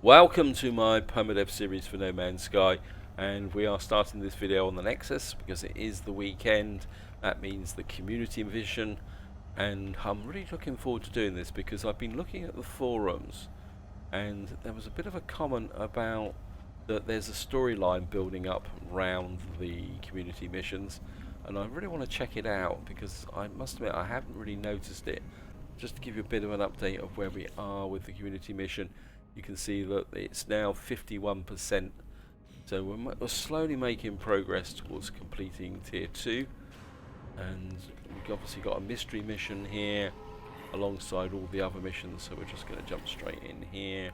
Welcome to my Permadeath series for No Man's Sky, and we are starting this video on the Nexus because it is the weekend. That means the community mission, and I'm really looking forward to doing this because I've been looking at the forums and there was a bit of a comment about that there's a storyline building up around the community missions, and I really want to check it out because I must admit I haven't really noticed it. Just to give you a bit of an update of where we are with the community mission, you can see that it's now 51%, so we're slowly making progress towards completing tier 2, and we've obviously got a mystery mission here alongside all the other missions, so we're just going to jump straight in here.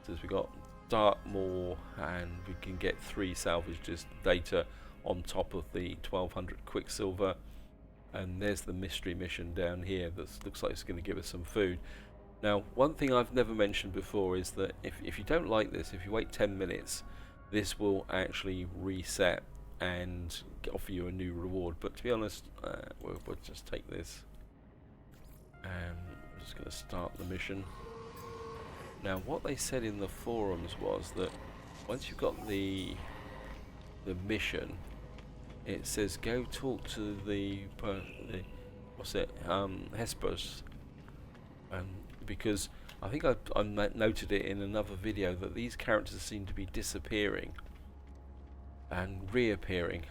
So we've got Dartmoor, and we can get 3 salvage data on top of the 1200 Quicksilver, and there's the mystery mission down here that looks like it's going to give us some food. Now, one thing I've never mentioned before is that if you don't like this, if you wait 10 minutes, this will actually reset and offer you a new reward. But to be honest, we'll just take this. And I'm just going to start the mission. Now, what they said in the forums was that once you've got the mission, it says go talk to the Hespers, because I think I noted it in another video that these characters seem to be disappearing and reappearing,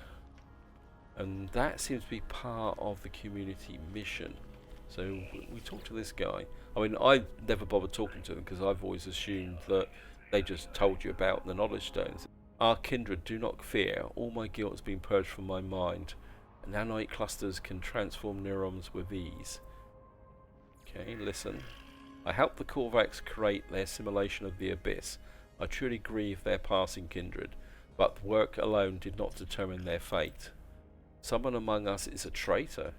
and that seems to be part of the community mission. So we talked to this guy. I mean, I never bothered talking to them because I've always assumed that they just told you about the knowledge stones. Our kindred, do not fear. All my guilt has been purged from my mind. Nanite clusters can transform neurons with ease. Okay, listen. I helped the Korvax create their simulation of the abyss. I truly grieve their passing, kindred, but work alone did not determine their fate. Someone among us is a traitor.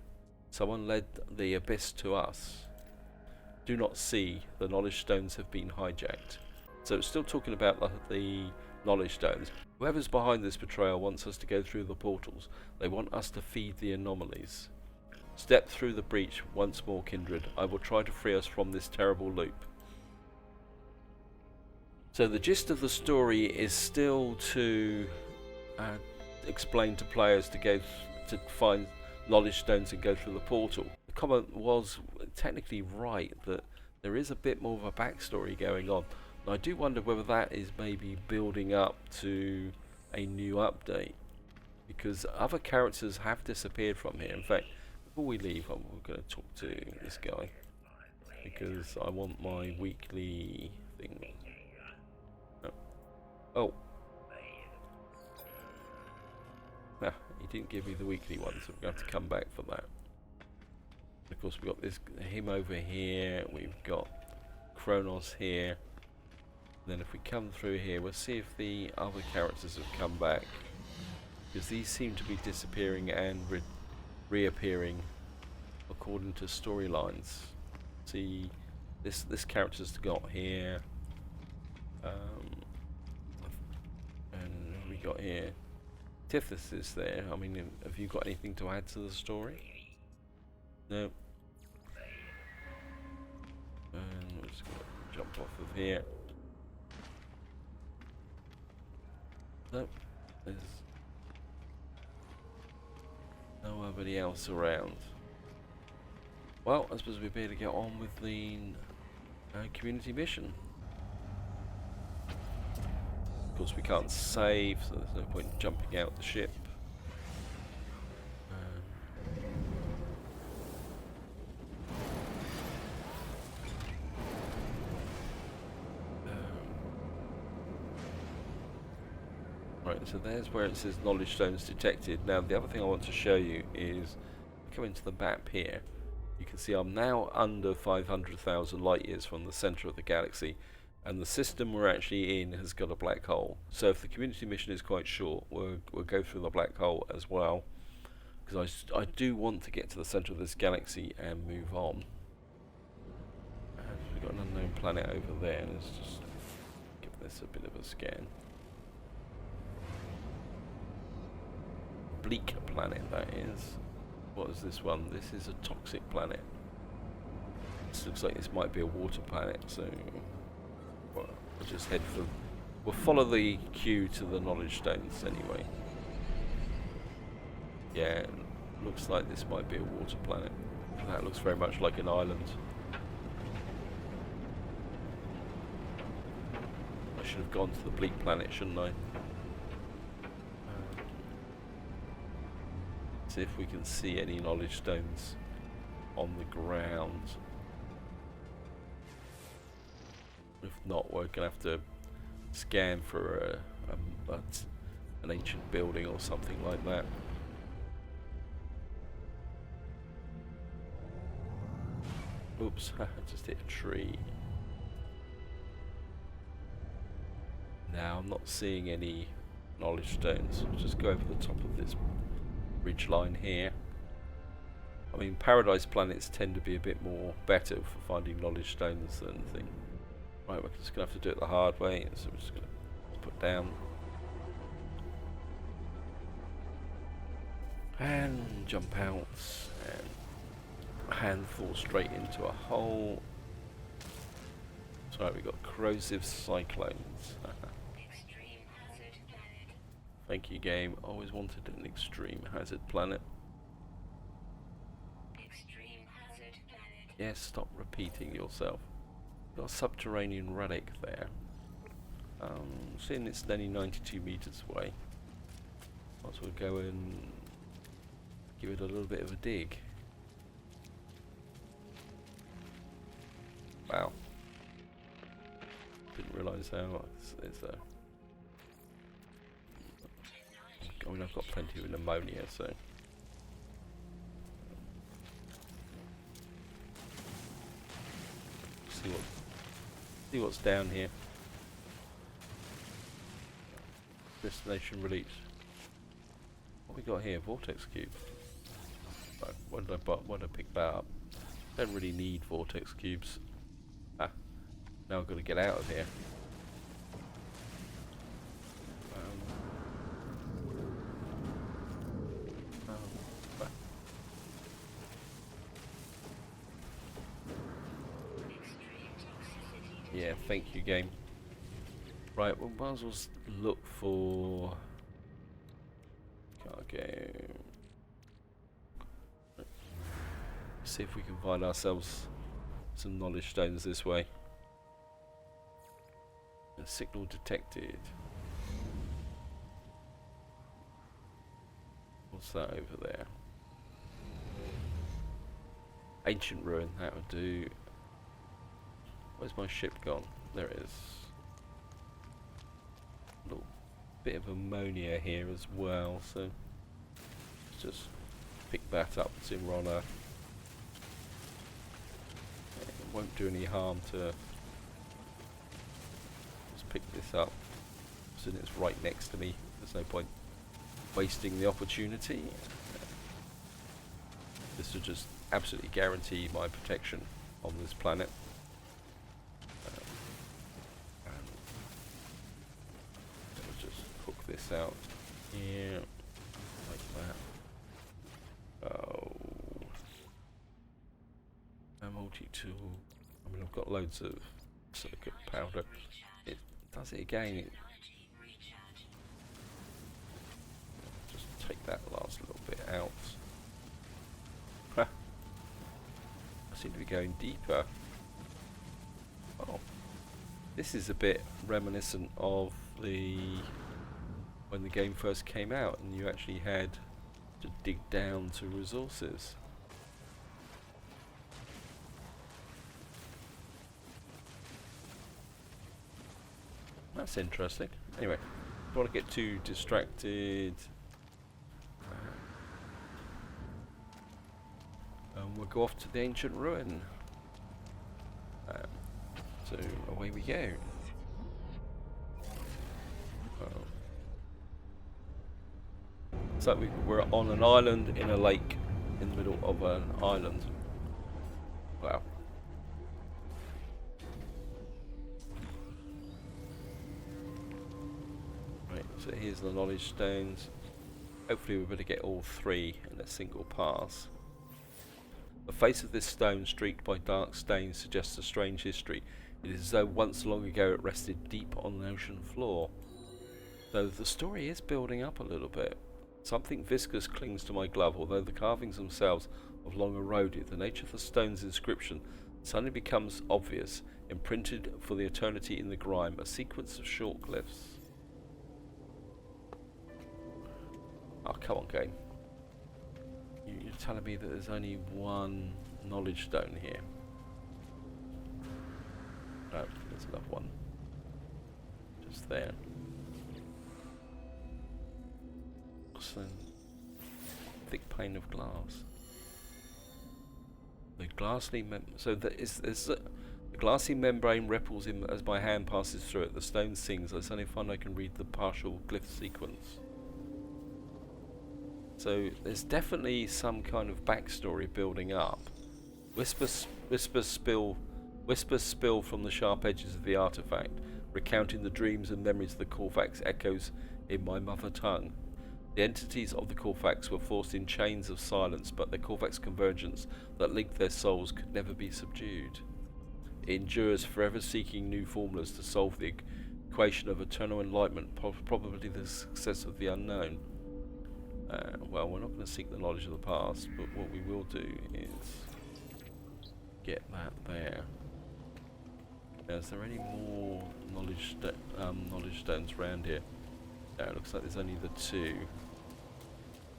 Someone led the abyss to us. Do not see, the knowledge stones have been hijacked. So it's still talking about the knowledge stones. Whoever's behind this betrayal wants us to go through the portals. They want us to feed the anomalies. Step through the breach once more, kindred. I will try to free us from this terrible loop. So the gist of the story is still to explain to players to go to find knowledge stones and go through the portal. The comment was technically right that there is a bit more of a backstory going on. And I do wonder whether that is maybe building up to a new update, because other characters have disappeared from here. In fact, before we leave, we're going to talk to this guy because I want my weekly thing. Oh. Nah, he didn't give me the weekly one, so we're going to have to come back for that. Of course, we've got him over here. We've got Kronos here. And then if we come through here, we'll see if the other characters have come back, because these seem to be disappearing and reappearing according to storylines. See, this character's got here, and we got here. Tithys is there. I mean, have you got anything to add to the story? No. And we're just gonna jump off of here. Nope, there's nobody else around. Well, I suppose we'd better get on with the community mission. Of course, we can't save, so there's no point in jumping out the ship. Right, so there's where it says knowledge stones detected. Now, the other thing I want to show you is, come into the map here. You can see I'm now under 500,000 light years from the center of the galaxy, and the system we're actually in has got a black hole. So if the community mission is quite short, we'll go through the black hole as well, because I do want to get to the center of this galaxy and move on. And we've got an unknown planet over there. Let's just give this a bit of a scan. Bleak planet, that is. What is this one? This is a toxic planet. This looks like this might be a water planet, so well, I'll just head for... We'll follow the queue to the knowledge stones anyway. Yeah, looks like this might be a water planet. That looks very much like an island. I should have gone to the bleak planet, shouldn't I? See if we can see any knowledge stones on the ground. If not, we're gonna have to scan for an ancient building or something like that. Oops, I just hit a tree. Now I'm not seeing any knowledge stones. I'll just go over the top of this ridge line here. I mean, paradise planets tend to be a bit more better for finding knowledge stones than things. Right, we're just going to have to do it the hard way, so we're just going to put down. And jump out, and hand fall straight into a hole. So we've got corrosive cyclones. Thank you, game. Always wanted an extreme hazard planet. Extreme hazard planet. Yes, stop repeating yourself. Got a subterranean relic there. Seeing it's only 92 meters away, might as well go and give it a little bit of a dig. Wow. Didn't realise how it's a... I mean, I've got plenty of pneumonia, so... See what's down here. Destination release. What we got here? Vortex cube. Right, when did I pick that up? Don't really need vortex cubes. Ah, now I've got to get out of here. Yeah, thank you, game. Right, well, might as well look for cargo. See if we can find ourselves some knowledge stones this way. A signal detected. What's that over there? Ancient ruin, that would do. Where's my ship gone? There it is. A little bit of ammonia here as well, so let's just pick that up. It's in Ronna. It won't do any harm to just pick this up, since it's right next to me. There's no point wasting the opportunity. This will just absolutely guarantee my protection on this planet. This out here like that. Oh, a multi-tool. I mean, I've got loads of silicate powder. It does it again. Just take that last little bit out. I seem to be going deeper. Oh, this is a bit reminiscent of when the game first came out and you actually had to dig down to resources. That's interesting. Anyway, don't want to get too distracted. We'll go off to the ancient ruin. So away we go. So we're on an island in a lake in the middle of an island. Wow. Right, so here's the knowledge stones. Hopefully we're going to get all three in a single pass. The face of this stone, streaked by dark stains, suggests a strange history. It is as though once long ago it rested deep on the ocean floor. So the story is building up a little bit. Something viscous clings to my glove, although the carvings themselves have long eroded. The nature of the stone's inscription suddenly becomes obvious, imprinted for the eternity in the grime, a sequence of short glyphs. Oh, come on, game. You're telling me that there's only one knowledge stone here? No, there's another one. Just there. So, thick pane of glass. The glassy the glassy membrane ripples in as my hand passes through it. The stone sings. I suddenly find I can read the partial glyph sequence. So there's definitely some kind of backstory building up. Whispers spill from the sharp edges of the artifact, recounting the dreams and memories of the Corvax echoes in my mother tongue. The entities of the Corvax were forced in chains of silence, but their Corvax convergence that linked their souls could never be subdued. It endures, forever seeking new formulas to solve the equation of eternal enlightenment, probably the success of the unknown. Well, we're not going to seek the knowledge of the past, but what we will do is get that there. Now, is there any more knowledge stones around here? No, it looks like there's only the two,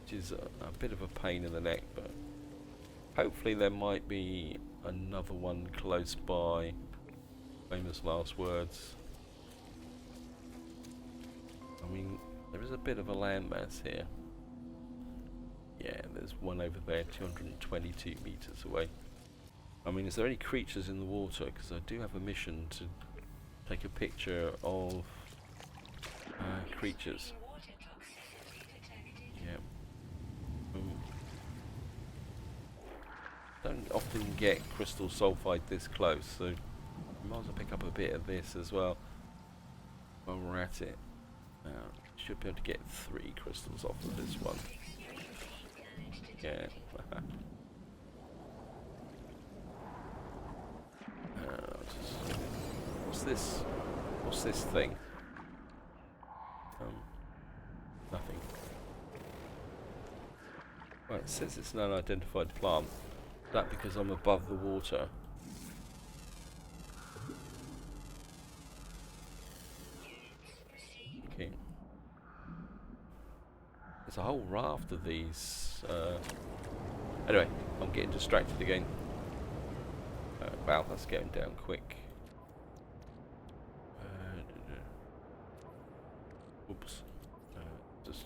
which is a bit of a pain in the neck, but hopefully there might be another one close by. Famous last words. I mean, there is a bit of a landmass here. Yeah, there's one over there, 222 meters away. I mean, is there any creatures in the water? Because I do have a mission to take a picture of creatures. Yeah. Don't often get crystal sulfide this close, so I might as well pick up a bit of this as well while we're at it. Should be able to get 3 crystals off of this one. Yeah. What's this? What's this thing? Nothing. Right, it says it's an unidentified plant. Is that because I'm above the water? Okay. There's a whole raft of these. Anyway, I'm getting distracted again. Wow, that's going down quick. Oops. Just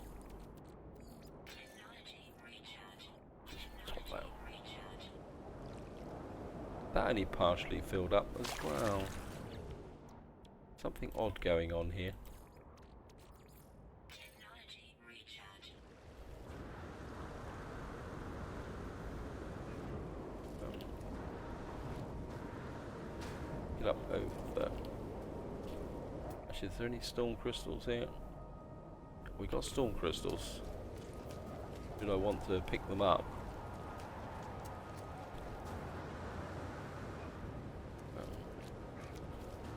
top that. That only partially filled up as well. Something odd going on here. Get up over there. Actually, is there any storm crystals here? We got storm crystals. Do I want to pick them up?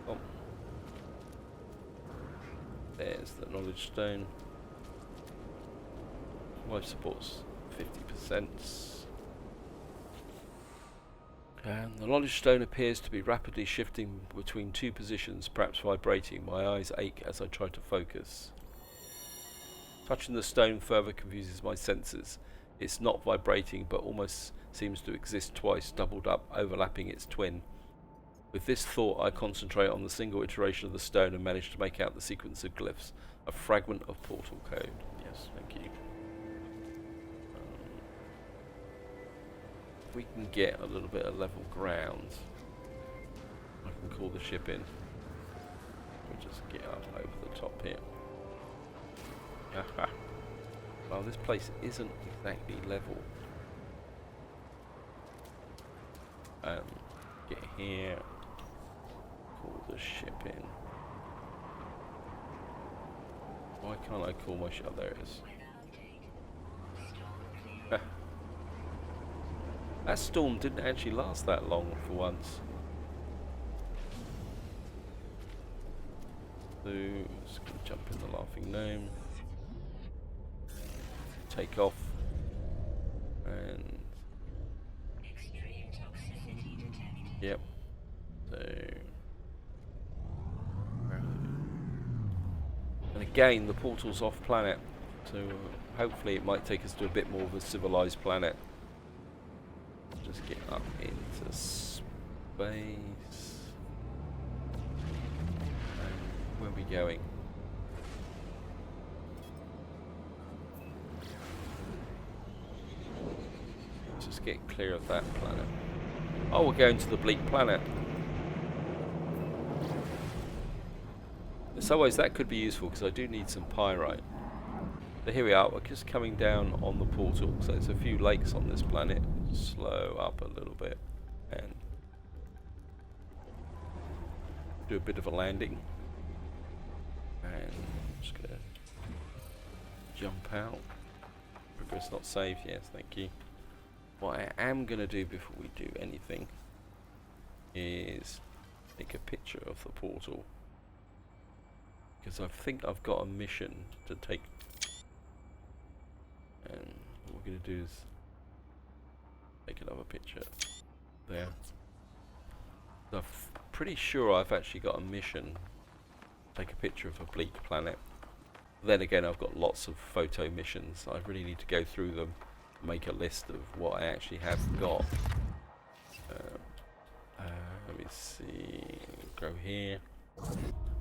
Oh. There's the knowledge stone. Life supports 50%. And the knowledge stone appears to be rapidly shifting between 2 positions, perhaps vibrating. My eyes ache as I try to focus. Touching the stone further confuses my senses. It's not vibrating, but almost seems to exist twice, doubled up, overlapping its twin. With this thought, I concentrate on the single iteration of the stone and manage to make out the sequence of glyphs, a fragment of portal code. Yes, thank you. If we can get a little bit of level ground, I can call the ship in. We'll just get up over the top here. Aha. Well, this place isn't exactly level. Get here. Call the ship in. Why can't I call my ship? Oh, there it is. That storm didn't actually last that long for once. So, just going to jump in the laughing gnome. Take off. And... Yep. So... And again, the portal's off planet. So hopefully it might take us to a bit more of a civilized planet. Just get up into space. And where are we going? Just get clear of that planet. Oh, we're going to the bleak planet. In some ways that could be useful because I do need some pyrite. So here we are, we're just coming down on the portal. So there's a few lakes on this planet. Slow up a little bit and do a bit of a landing. And I'm just going to jump out. Progress not saved, yes, thank you. What I am going to do before we do anything is take a picture of the portal. Because I think I've got a mission to take. And what we're going to do is take another picture there. So I'm pretty sure I've actually got a mission to take a picture of a bleak planet. Then again, I've got lots of photo missions. I really need to go through them, make a list of what I actually have got. Let me see. Go here.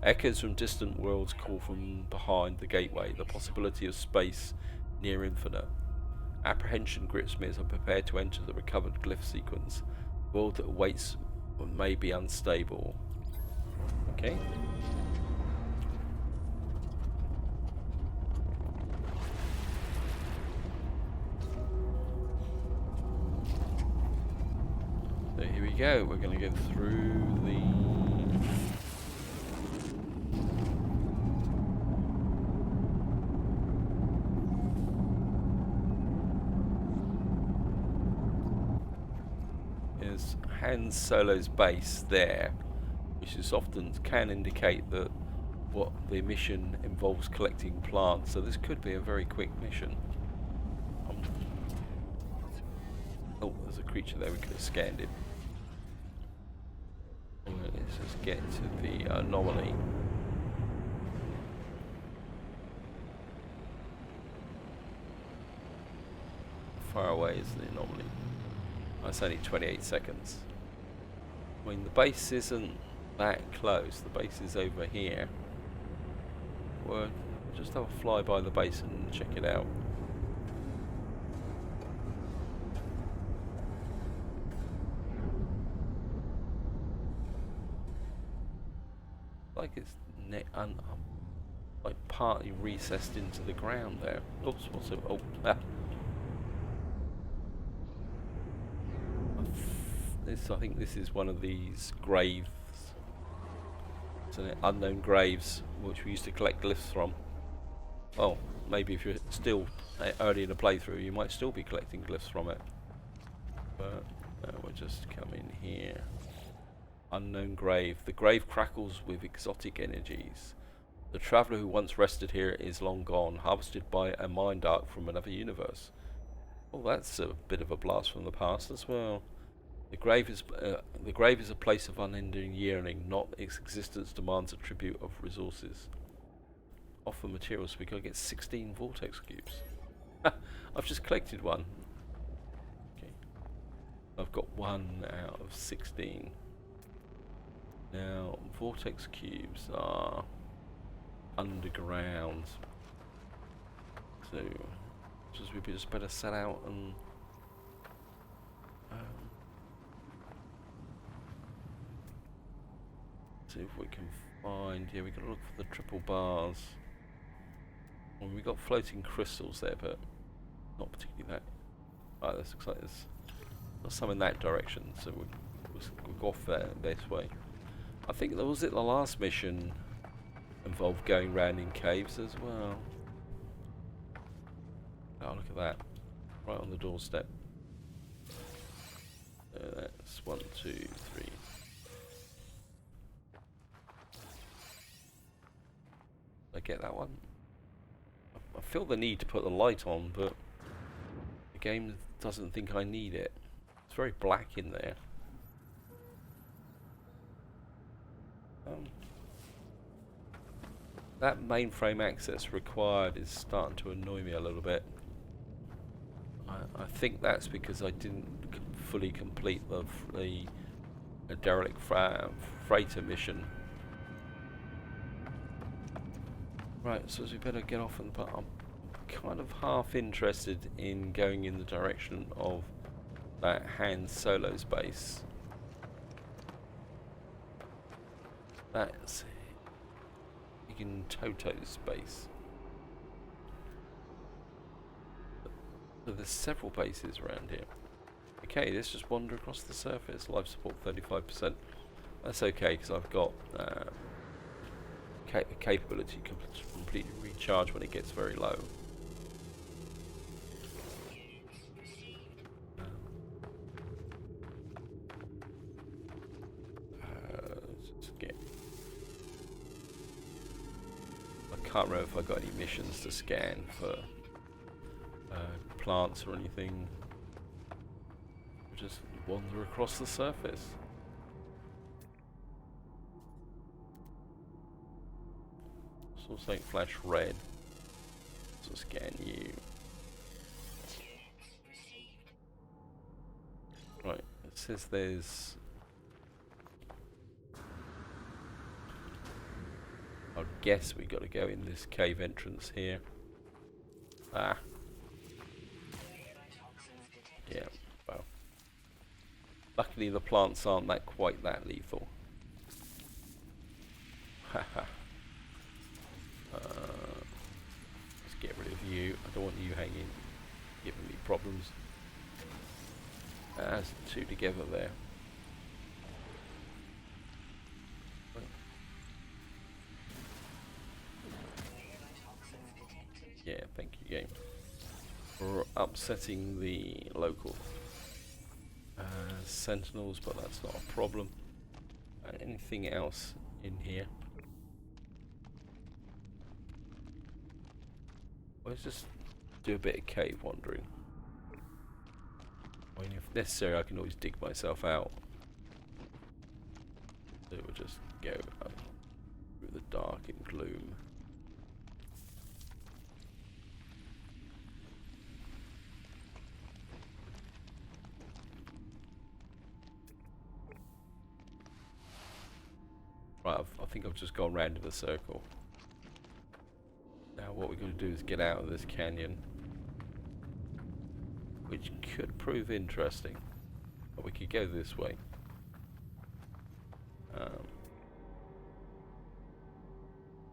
Echoes from distant worlds call from behind the gateway. The possibility of space near infinite. Apprehension grips me as I'm prepared to enter the recovered glyph sequence. The world that awaits may be unstable. Okay. So here we go. We're going to go through the... Han Solo's base there, which is often can indicate that what the mission involves collecting plants. So this could be a very quick mission. Oh, there's a creature there. We could have scanned him. Well, let's just get to the anomaly. How far away is the anomaly? Oh, it's only 28 seconds. I mean, the base isn't that close. The base is over here. Well, just have a fly by the base and check it out. Like it's like partly recessed into the ground there. Oops, what's it? Oh, ah. I think this is one of these graves. It's an unknown graves which we used to collect glyphs from. Well, maybe if you're still early in a playthrough, you might still be collecting glyphs from it. But we'll just come in here. Unknown grave. The grave crackles with exotic energies. The traveller who once rested here is long gone, harvested by a mind arc from another universe. Oh, that's a bit of a blast from the past as well. The grave is a place of unending yearning, not its existence demands a tribute of resources. Offer materials, we gotta get 16 vortex cubes. I've just collected one. Okay. I've got 1 out of 16. Now, vortex cubes are underground. So, we just better set out and see if we can find. Yeah, we gotta look for the triple bars. Well, we got floating crystals there, but not particularly that. Right, this looks like there's some in that direction, so we'll go off there this way. I think that was it. The last mission involved going round in caves as well. Oh, look at that! Right on the doorstep. That's 1, 2, 3. Did I get that one? I feel the need to put the light on, but the game doesn't think I need it. It's very black in there. That mainframe access required is starting to annoy me a little bit. I think that's because I didn't fully complete the derelict freighter mission. Right, so we better get off, but I'm kind of half interested in going in the direction of that Han Solo's base. That's in Toto's base. So there's several bases around here. Okay, let's just wander across the surface. Life support 35%. That's okay, because I've got capability to completely recharge when it gets very low. I can't remember if I got any missions to scan for plants or anything. Just wander across the surface. Saw something flash red. So scan you. Right, it says there's... I guess we got to go in this cave entrance here. Ah. Yeah, well. Luckily the plants aren't quite that lethal. Haha. Let's get rid of you. I don't want you hanging, giving me problems. That's two together there. Yeah, thank you, game, for upsetting the local sentinels, but that's not a problem. Anything else in here? Let's just do a bit of cave wandering. I mean, if necessary, I can always dig myself out. So we'll just go up through the dark and gloom. Right, I think I've just gone round in a circle. Now what we're going to do is get out of this canyon, which could prove interesting. But we could go this way.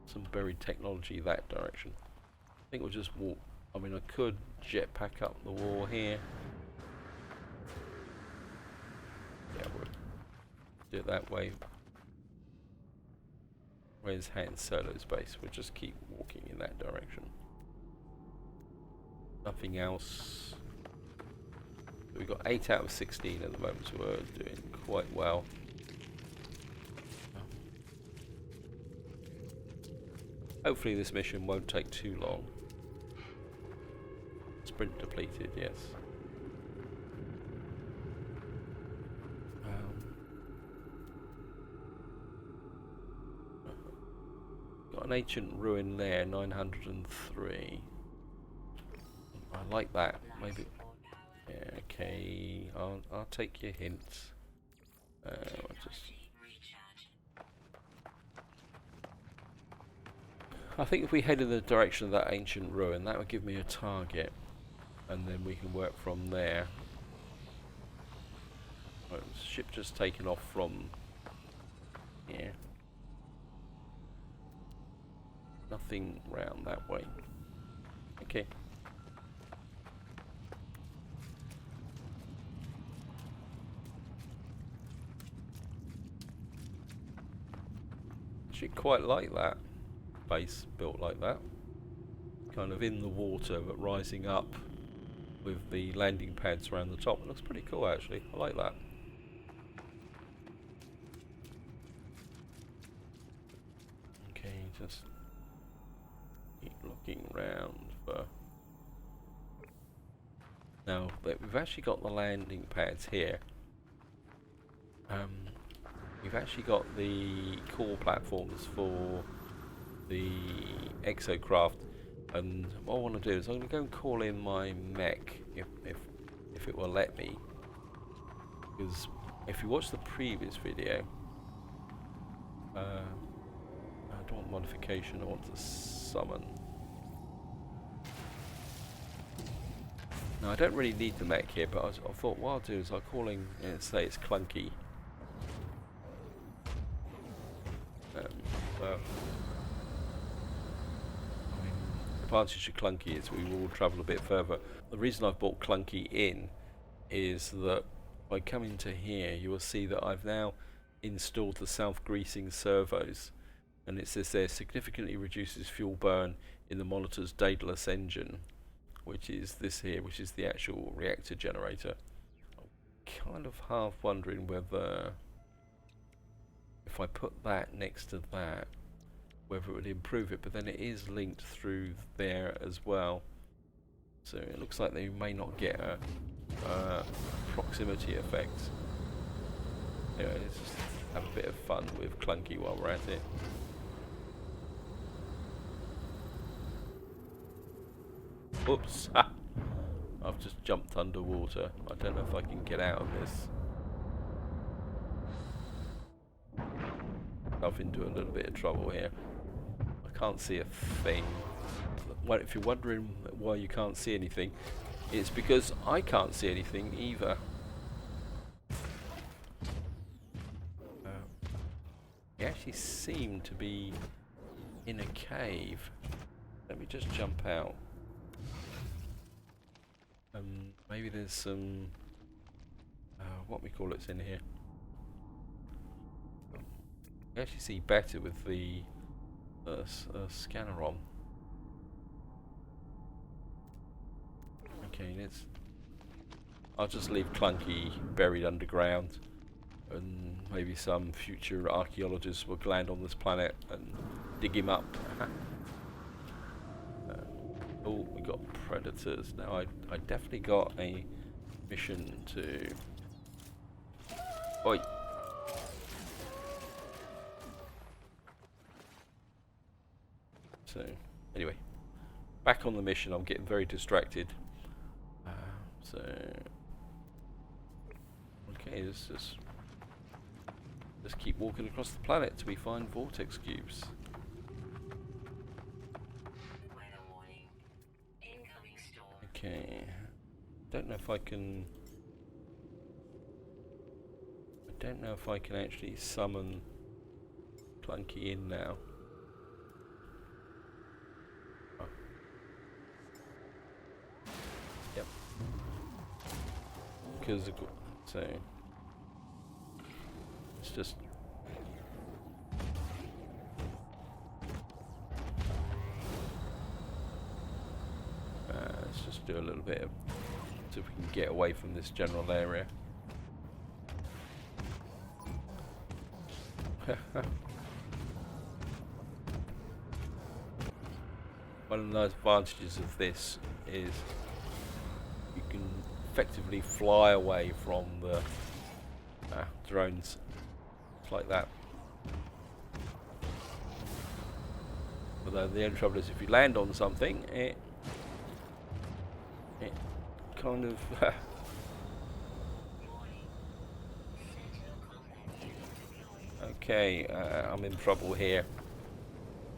Some buried technology that direction. I think we'll just walk. I mean, I could jetpack up the wall here. Yeah, we'll do it that way. Where's Han Solo's base? We'll just keep walking in that direction. Nothing else. We've got 8 out of 16 at the moment, so we're doing quite well. Hopefully this mission won't take too long. Sprint depleted, yes. Got an ancient ruin there, 903. I like that. Maybe. Yeah, okay. I'll take your hints. I think if we head in the direction of that ancient ruin, that would give me a target, and then we can work from there. Right, the ship just taken off from here. Nothing round that way. Okay. Actually quite like that base built like that. Kind of in the water but rising up with the landing pads around the top. It looks pretty cool actually. I like that. Okay, just Keep looking round for... Now, we've actually got the landing pads here. We've actually got the core platforms for the exocraft, and what I want to do is I'm going to go and call in my mech if it will let me, because if you watch the previous video, I don't want modification, I want to summon. Now I don't really need the mech here, but I thought what I'll do is I'll call in, say it's clunky. Well, I mean, the advantage of clunky is we will travel a bit further. The reason I've brought clunky in is that by coming to here, you will see that I've now installed the self-greasing servos, and it says there significantly reduces fuel burn in the monitor's Daedalus engine, which is this here, which is the actual reactor generator. I'm kind of half wondering whether if I put that next to that, whether it would improve it, but then it is linked through there as well. So it looks like they may not get a proximity effect. Anyway, let's just have a bit of fun with clunky while we're at it. Oops! I've just jumped underwater. I don't know if I can get out of this. I've into a little bit of trouble here. I can't see a thing. Well, if you're wondering why you can't see anything, it's because I can't see anything either. We actually seem to be in a cave. Let me just jump out. Maybe there's some what we call it's in here. You actually see better with the scanner on. Okay, I'll just leave clunky buried underground, and maybe some future archaeologists will land on this planet and dig him up. Oh, we got predators. Now I definitely got a mission to... Oi! So, anyway, back on the mission. I'm getting very distracted. Okay, let's just keep walking across the planet till we find vortex cubes. Okay, don't know if I can actually summon clunky in now. Oh. Yep. Because so it's just let's just do a little bit of, so we can get away from this general area. One of the advantages of this is you can effectively fly away from the drones. It's like that. Although the only trouble is if you land on something, it kind of okay, I'm in trouble here.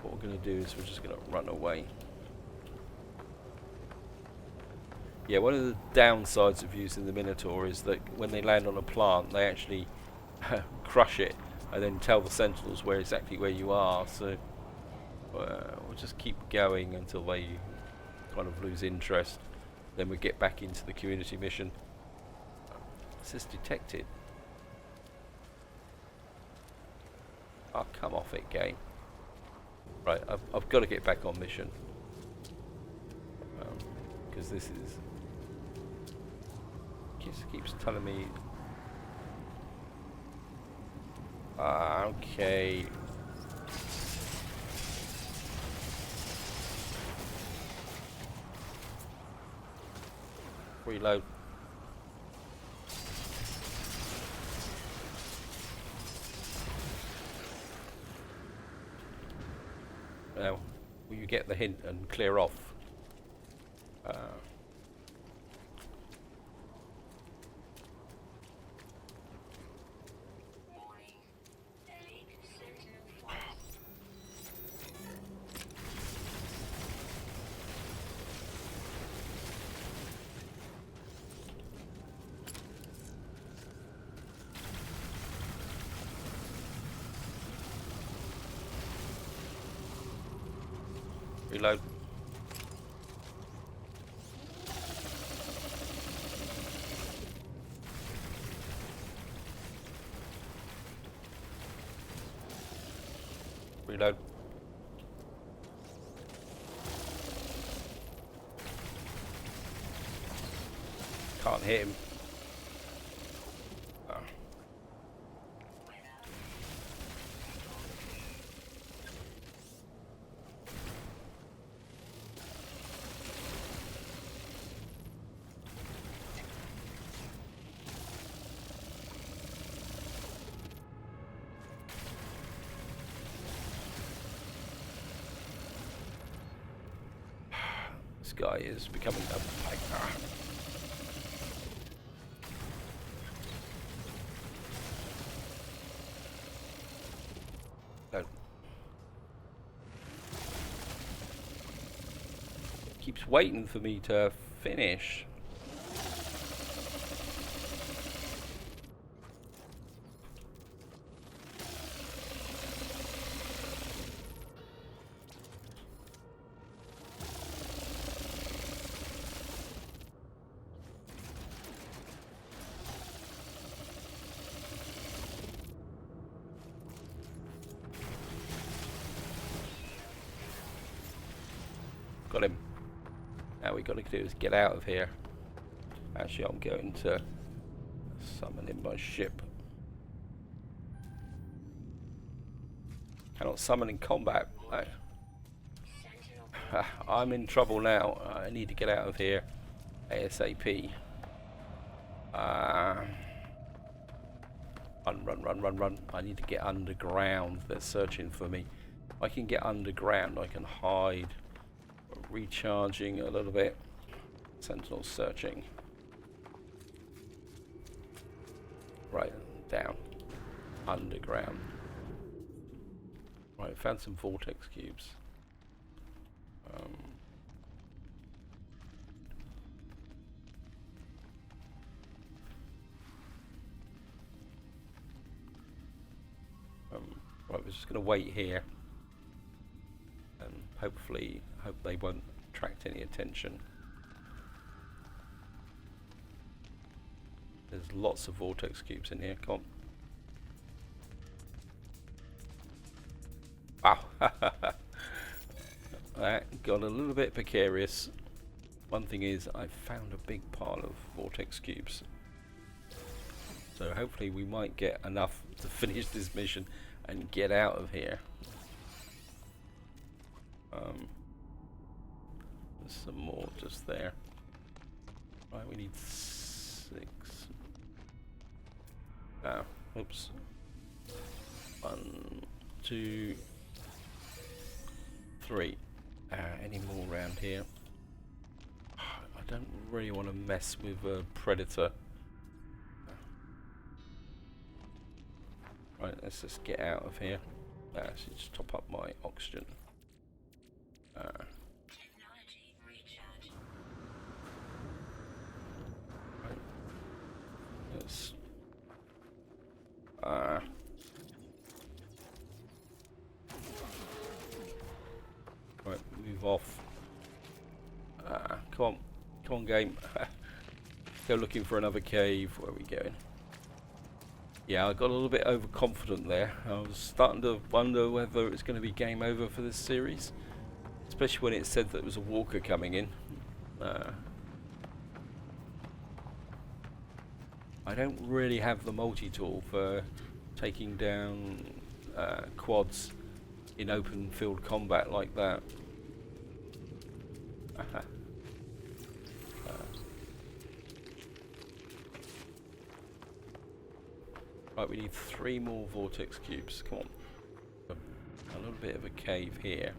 What we're going to do is we're just going to run away. Yeah, one of the downsides of using the Minotaur is that when they land on a plant, they actually crush it and then tell the Sentinels exactly where you are. So we'll just keep going until they kind of lose interest. Then we get back into the community mission. It says detected. Oh, come off it, game. Right, I've got to get back on mission. Because this is... keeps telling me... okay. Reload. Now, will you get the hint and clear off? Reload. Reload. Can't hit him. This guy is becoming a no. Keeps waiting for me to finish. Got him. Now we got to do is get out of here. Actually, I'm going to summon in my ship. Cannot summon in combat. No. I'm in trouble now. I need to get out of here ASAP. Run. I need to get underground. They're searching for me. If I can get underground, I can hide. Recharging a little bit. Sentinel searching. Right, down. Underground. Right, found some vortex cubes. Right, we're just going to wait here. And hopefully, hope they won't attract any attention. There's lots of vortex cubes in here. Come on. Wow. That got a little bit precarious. One thing is, I found a big pile of vortex cubes. So hopefully we might get enough to finish this mission and get out of here. There's some more just there. Right, we need 6. Oh, oops. 1, 2, 3. Any more around here? I don't really want to mess with a predator. Right, let's just get out of here. So just top up my oxygen. Technology recharge. Right. Let's right, move off. Come on, game. Go looking for another cave. Where are we going? Yeah, I got a little bit overconfident there. I was starting to wonder whether it's going to be game over for this series, especially when it said that there was a walker coming in. I don't really have the multi-tool for taking down quads in open field combat like that. Right, we need 3 more vortex cubes. Come on. A little bit of a cave here.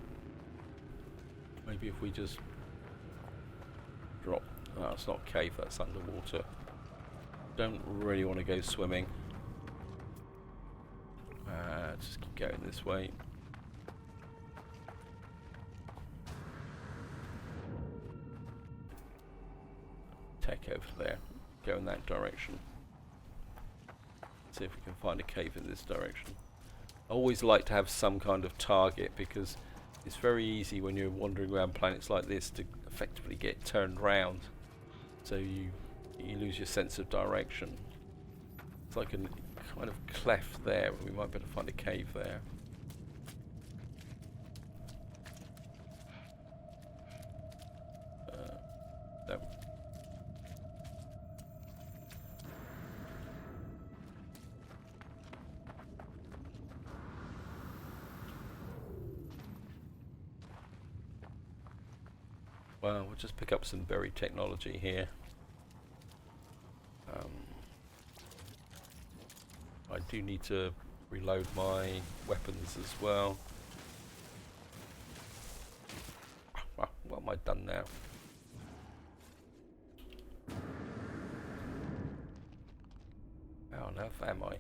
Maybe if we just drop. Oh, it's not a cave, that's underwater. Don't really want to go swimming. Just keep going this way. Tech over there. Go in that direction. See if we can find a cave in this direction. I always like to have some kind of target because it's very easy when you're wandering around planets like this to effectively get turned round. So you lose your sense of direction. It's like a kind of cleft there. We might be able to find a cave there. No. Well, we'll just pick up some buried technology here. I do need to reload my weapons as well. Well, what am I done now? How on earth am I?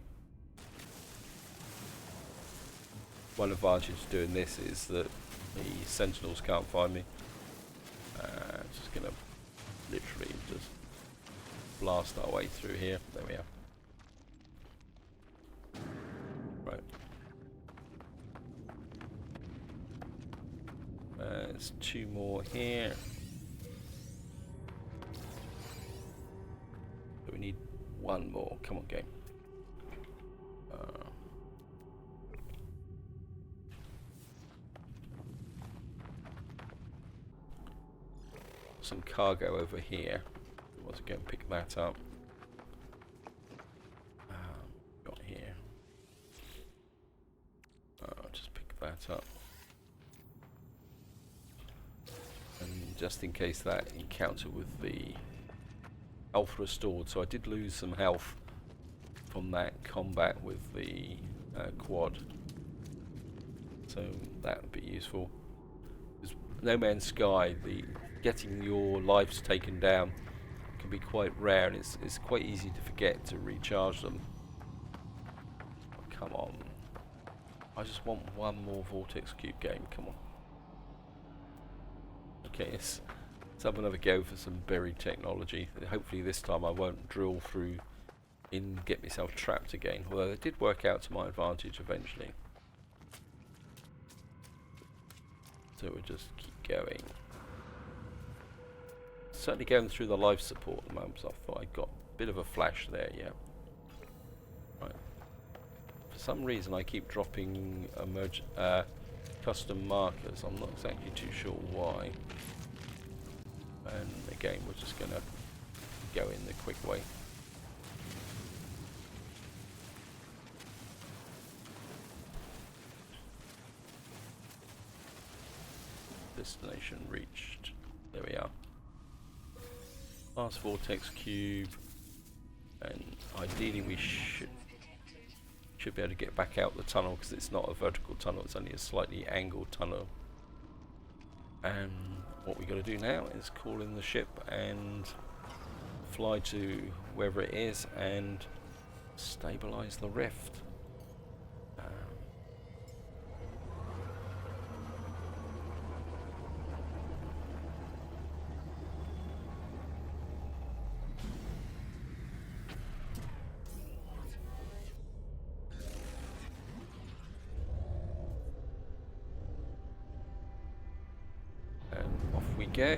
One advantage of doing this is that the sentinels can't find me. Just gonna literally just blast our way through here. There we are. Right. There's 2 more here. So we need 1 more. Come on, game. Some cargo over here. Let's go and pick that up. Got here. Just pick that up. And just in case that encounter with the health restored. So I did lose some health from that combat with the quad. So that would be useful. Because No Man's Sky, getting your lives taken down can be quite rare, and it's quite easy to forget to recharge them. Oh, come on. I just want 1 more vortex cube game, come on. Okay, let's have another go for some buried technology. Hopefully this time I won't drill through and get myself trapped again, although it did work out to my advantage eventually. So we'll just keep going. Certainly going through the life support at the moment, so I thought I got a bit of a flash there, yeah. Right. For some reason I keep dropping custom markers. I'm not exactly too sure why. And again, we're just going to go in the quick way. Destination reached. There we are. Last vortex cube, and ideally we should be able to get back out the tunnel because it's not a vertical tunnel, it's only a slightly angled tunnel. And what we got to do now is call in the ship and fly to wherever it is and stabilize the rift. Go.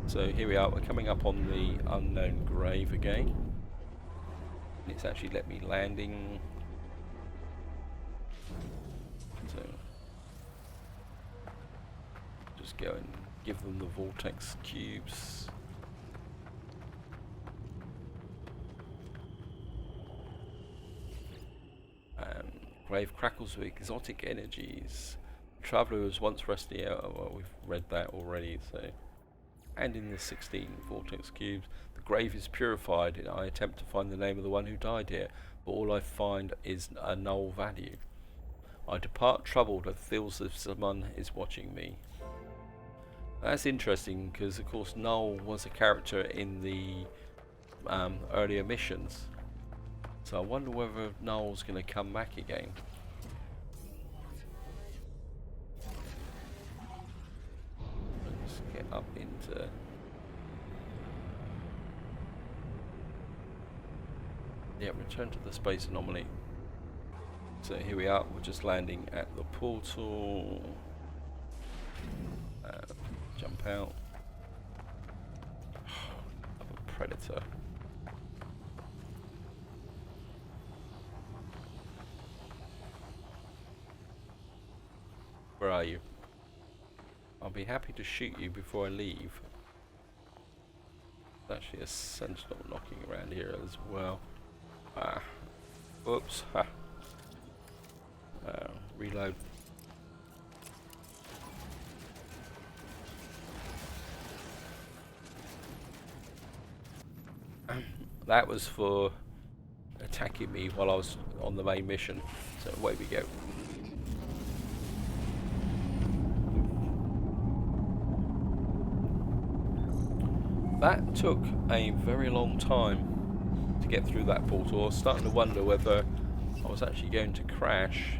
So here we are, we're coming up on the unknown grave again. And it's actually let me landing. So just go and give them the vortex cubes. Grave crackles with exotic energies. Traveller was once resting out. Well, we've read that already, so and in the 16 vortex cubes. The grave is purified, and I attempt to find the name of the one who died here, but all I find is a null value. I depart troubled and feels as if someone is watching me. That's interesting because, of course, Null was a character in the earlier missions. So I wonder whether Null's going to come back again. Let's get up into... Yeah, return to the space anomaly. So here we are, we're just landing at the portal. Jump out. Of a predator. Where are you? I'll be happy to shoot you before I leave. There's actually a sentinel knocking around here as well. Ah. Oops. Ha. Reload. That was for attacking me while I was on the main mission. So away we go. That took a very long time to get through that portal. I was starting to wonder whether I was actually going to crash.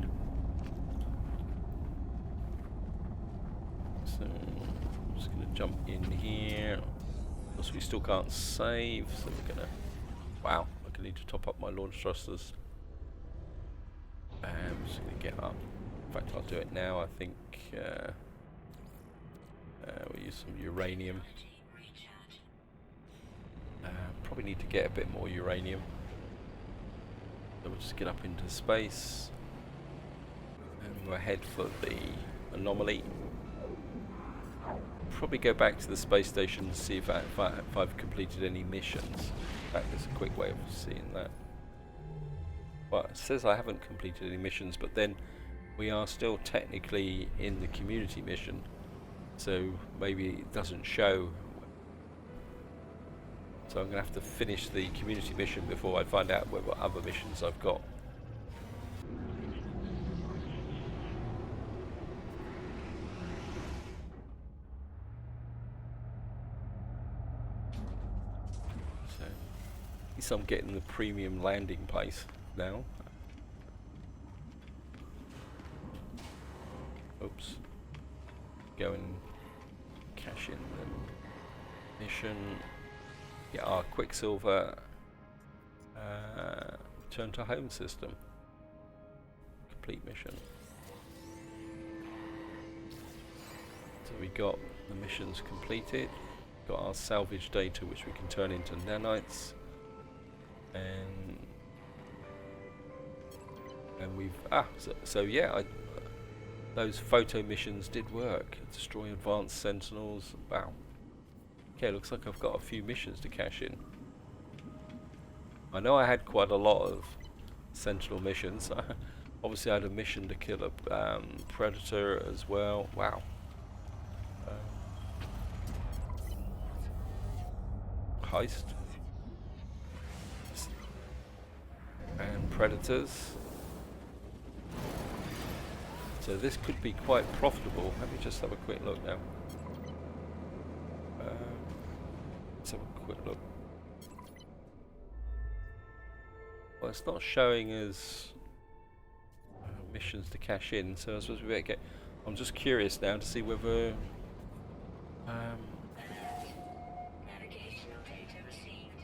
So I'm just going to jump in here. Of course, we still can't save, so we're going to... Wow, I'm going to need to top up my launch thrusters. I'm just going to get up. In fact, I'll do it now. I think we'll use some uranium. Probably need to get a bit more uranium. So we'll just get up into space. And we'll head for the anomaly. Probably go back to the space station and see if I've completed any missions. In fact, there's a quick way of seeing that. Well, it says I haven't completed any missions, but then we are still technically in the community mission. So maybe it doesn't show. So I'm going to have to finish the community mission before I find out what other missions I've got. So, at least I'm getting the premium landing place now. Oops. Go and cash in the mission. Get our Quicksilver, return to home system, complete mission. So we got the missions completed, got our salvage data which we can turn into nanites, and we've, so yeah, those photo missions did work. Destroy advanced sentinels, wow. Okay, looks like I've got a few missions to cash in. I know I had quite a lot of Sentinel missions. Obviously I had a mission to kill a Predator as well. Wow. Heist. And Predators. So this could be quite profitable. Let me just have a quick look now. Let's have a quick look. Well, it's not showing as missions to cash in, so I suppose we better get... I'm just curious now to see whether...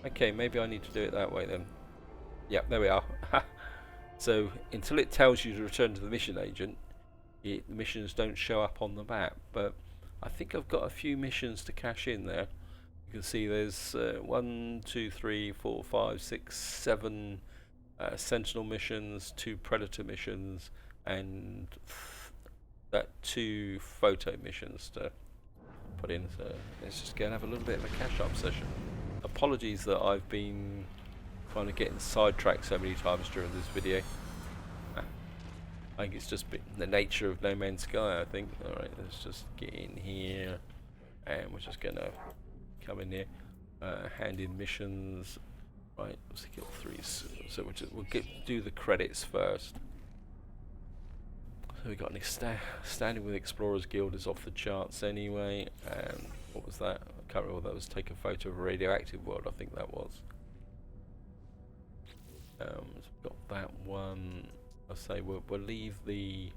okay, maybe I need to do it that way then. Yep, there we are. So, until it tells you to return to the mission agent, the missions don't show up on the map, but I think I've got a few missions to cash in there. You can see there's 1, 2, 3, 4, 5, 6, 7 Sentinel missions, 2 Predator missions, and 2 photo missions to put in. So let's just go and have a little bit of a cash up session. Apologies that I've been trying to get sidetracked so many times during this video. I think it's just been the nature of No Man's Sky, I think. Alright, let's just get in here and we're just gonna come in here, hand in missions. Right, skill 3. So we'll do the credits first. So we got an standing with Explorers Guild is off the charts anyway. And what was that? I can't remember what that was. Take a photo of a radioactive world. I think that was. So we've got that one. I say we'll leave the.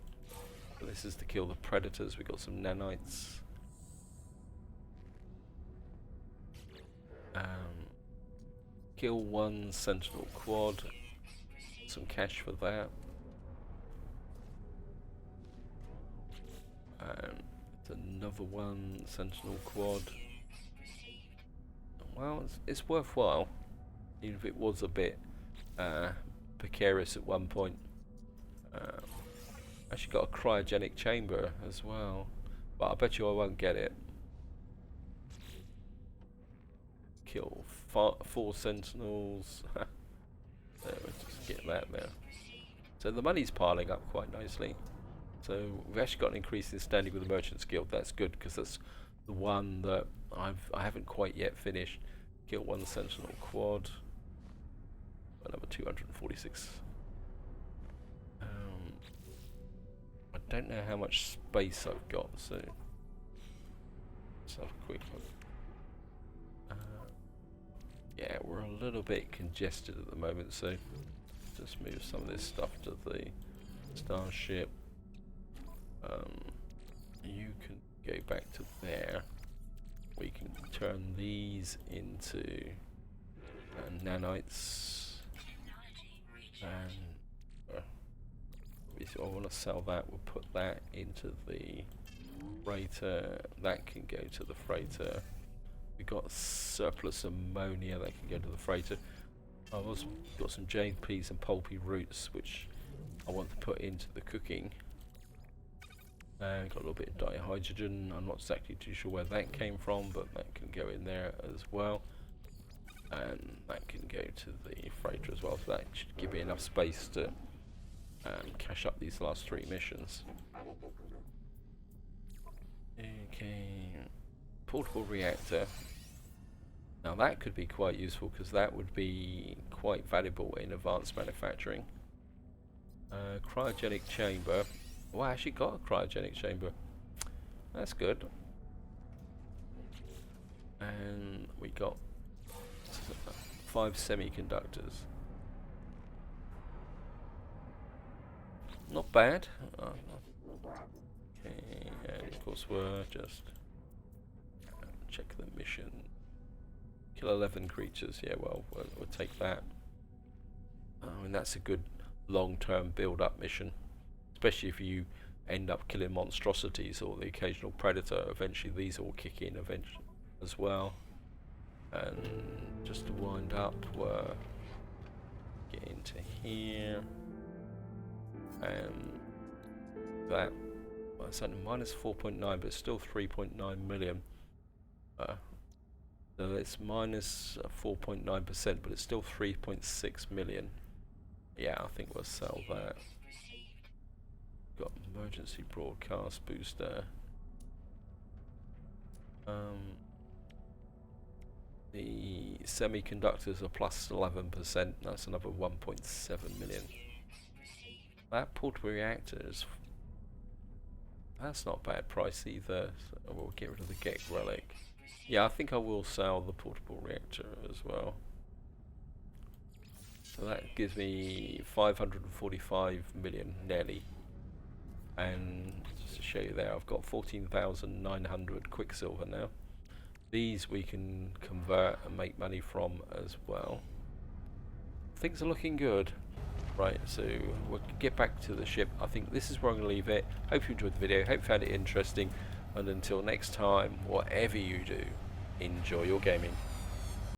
This is to kill the predators. We got some nanites. Kill one sentinel quad. Some cash for that. It's another one sentinel quad. Well, it's worthwhile, even if it was a bit precarious at one point. Actually got a cryogenic chamber as well, but I bet you I won't get it. Kill 4 sentinels. There, we'll just get that there. So the money's piling up quite nicely. So we've actually got an increase in standing with the Merchants Guild. That's good because that's the one that I haven't quite yet finished. Kill 1 sentinel quad. Another 246. I don't know how much space I've got, so let's have a quick look. Yeah, we're a little bit congested at the moment, so just move some of this stuff to the starship. You can go back to there. We can turn these into nanites, and I want to sell that. We'll put that into the freighter. That can go to the freighter. We've got surplus ammonia that can go to the freighter. I've also got some jade peas and pulpy roots, which I want to put into the cooking. Got a little bit of dihydrogen. I'm not exactly too sure where that came from, but that can go in there as well. And that can go to the freighter as well, so that should give me enough space to cash up these last 3 missions. Okay. Portable reactor. Now that could be quite useful because that would be quite valuable in advanced manufacturing. Cryogenic chamber. Oh, I actually got a cryogenic chamber. That's good. And we got 5 semiconductors. Not bad. Okay, and of course we're just check the mission. Kill 11 creatures. Yeah, well, we'll take that. And that's a good long-term build-up mission, especially if you end up killing monstrosities or the occasional predator. Eventually, these all kick in eventually as well. And just to wind up, we're get into here, and that. Well, it's at minus 4.9, but it's still 3.9 million. So it's minus 4.9%, but it's still 3.6 million. Yeah, I think we'll sell that. Got emergency broadcast booster. The semiconductors are plus 11%. That's another 1.7 million. That portable reactor is. That's not a bad price either. So we'll get rid of the Gek relic. Yeah, I think I will sell the portable reactor as well. So that gives me 545 million nearly. And just to show you there, I've got 14,900 Quicksilver now. These we can convert and make money from as well. Things are looking good. Right, so we'll get back to the ship. I think this is where I'm going to leave it. Hope you enjoyed the video. Hope you found it interesting. And until next time, whatever you do, enjoy your gaming.